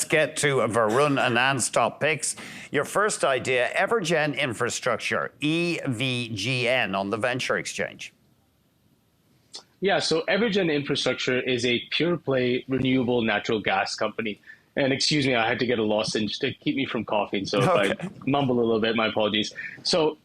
Let's get to Varun Anand's top picks. Your first idea, EverGen Infrastructure, EVGN, on the venture exchange. Yeah, so EverGen Infrastructure is a pure play renewable natural gas company. And excuse me, I had to get a lozenge to keep me from coughing. So if I mumble a little bit, my apologies. So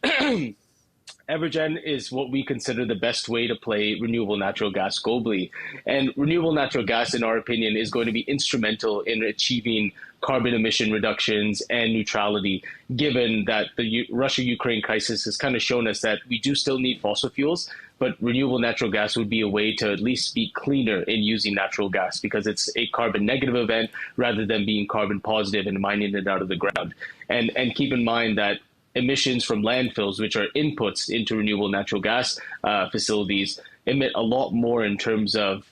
EverGen is what we consider the best way to play renewable natural gas globally. And renewable natural gas, in our opinion, is going to be instrumental in achieving carbon emission reductions and neutrality, given that the Russia-Ukraine crisis has kind of shown us that we do still need fossil fuels, but renewable natural gas would be a way to at least be cleaner in using natural gas because it's a carbon negative event rather than being carbon positive and mining it out of the ground. And keep in mind that emissions from landfills, which are inputs into renewable natural gas facilities, emit a lot more in terms of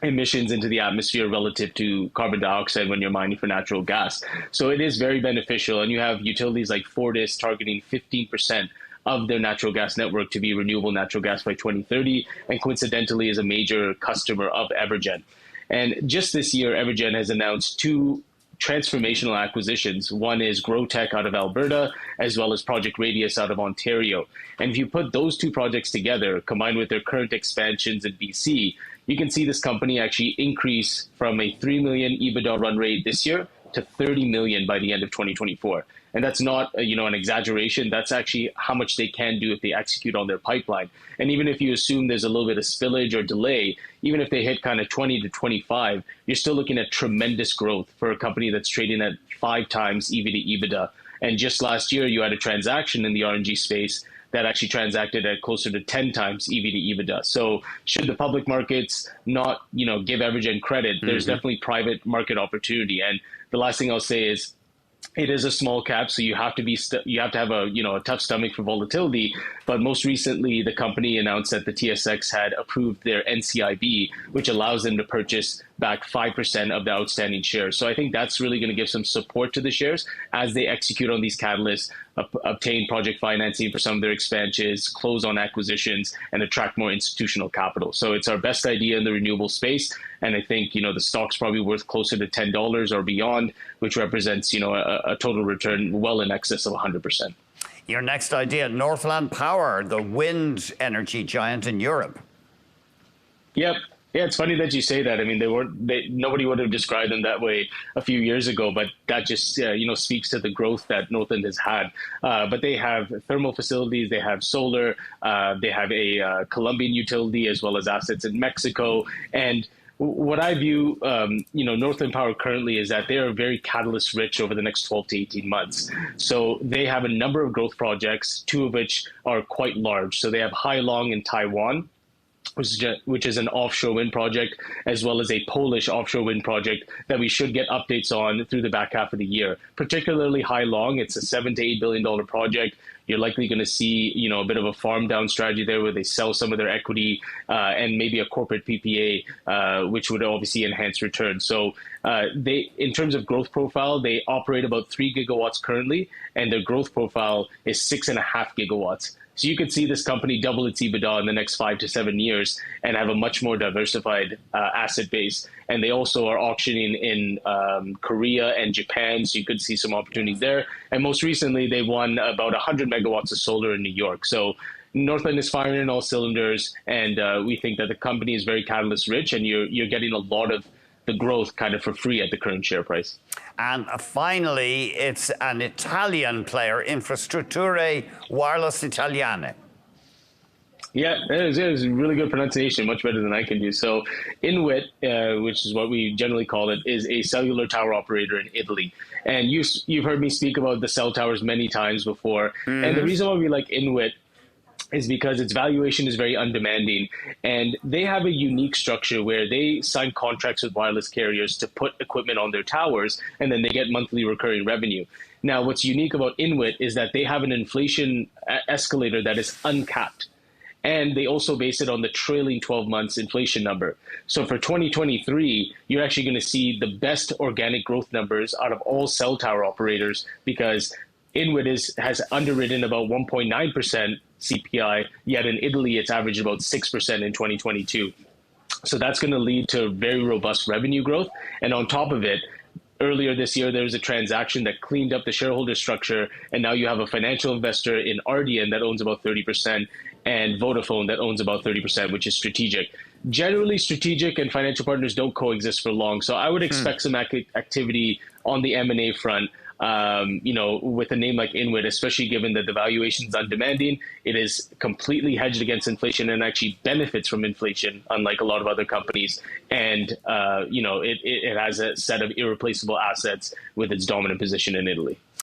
emissions into the atmosphere relative to carbon dioxide when you're mining for natural gas. So it is very beneficial. And you have utilities like Fortis targeting 15% of their natural gas network to be renewable natural gas by 2030, and coincidentally is a major customer of EverGen. And just this year, EverGen has announced two transformational acquisitions. One is GrowTech out of Alberta, as well as Project Radius out of Ontario. And if you put those two projects together, combined with their current expansions in BC, you can see this company actually increase from a 3 million EBITDA run rate this year to 30 million by the end of 2024. And that's not, an exaggeration. That's actually how much they can do if they execute on their pipeline. And even if you assume there's a little bit of spillage or delay, even if they hit kind of 20 to 25, you're still looking at tremendous growth for a company that's trading at 5 times EV to EBITDA. And just last year, you had a transaction in the RNG space that actually transacted at closer to 10 times EV to EBITDA. So should the public markets not, give EverGen credit, there's definitely private market opportunity. And the last thing I'll say is, it is a small cap, so you have to have a tough stomach for volatility. But most recently, the company announced that the TSX had approved their NCIB, which allows them to purchase back 5% of the outstanding shares. So I think that's really going to give some support to the shares as they execute on these catalysts, obtain project financing for some of their expansions, close on acquisitions, and attract more institutional capital. So it's our best idea in the renewable space. And I think, the stock's probably worth closer to $10 or beyond, which represents, a total return well in excess of 100%. Your next idea, Northland Power, the wind energy giant in Europe. Yep. Yeah, it's funny that you say that. I mean, nobody would have described them that way a few years ago, but that just, speaks to the growth that Northland has had. But they have thermal facilities, they have solar, they have a Colombian utility as well as assets in Mexico. And what I view, Northland Power currently is that they are very catalyst rich over the next 12 to 18 months. So they have a number of growth projects, two of which are quite large. So they have Hai Long in Taiwan, which is an offshore wind project, as well as a Polish offshore wind project that we should get updates on through the back half of the year. Particularly Hai Long, it's a $7 to $8 billion project. You're likely going to see, a bit of a farm down strategy there where they sell some of their equity and maybe a corporate PPA, which would obviously enhance returns. So in terms of growth profile, they operate about 3 gigawatts currently, and their growth profile is 6.5 gigawatts. So you could see this company double its EBITDA in the next 5 to 7 years and have a much more diversified asset base. And they also are auctioning in Korea and Japan, so you could see some opportunities there. And most recently, they won about 100 megawatts of solar in New York. So Northland is firing in all cylinders, and we think that the company is very catalyst rich, and you're getting a lot of the growth kind of for free at the current share price. And finally, it's an Italian player, Infrastrutture Wireless Italiane. Yeah, it is a really good pronunciation, much better than I can do. So Inwit, which is what we generally call it, is a cellular tower operator in Italy. And you've heard me speak about the cell towers many times before. And the reason why we like Inwit is because its valuation is very undemanding, and they have a unique structure where they sign contracts with wireless carriers to put equipment on their towers, and then they get monthly recurring revenue. Now, what's unique about Inwit is that they have an inflation escalator that is uncapped, and they also base it on the trailing 12 months inflation number. So for 2023, you're actually going to see the best organic growth numbers out of all cell tower operators, because Inwit has underwritten about 1.9% CPI, yet in Italy, it's averaged about 6% in 2022. So that's going to lead to very robust revenue growth. And on top of it, Earlier this year, there was a transaction that cleaned up the shareholder structure, and now you have a financial investor in Ardian that owns about 30%, and Vodafone that owns about 30%, which is strategic. Generally, strategic and financial partners don't coexist for long, so I would expect some activity on the M&A front. With a name like Inwit, especially given that the valuation is undemanding, it is completely hedged against inflation and actually benefits from inflation, unlike a lot of other companies. And, it has a set of irreplaceable assets with its dominant position in Italy.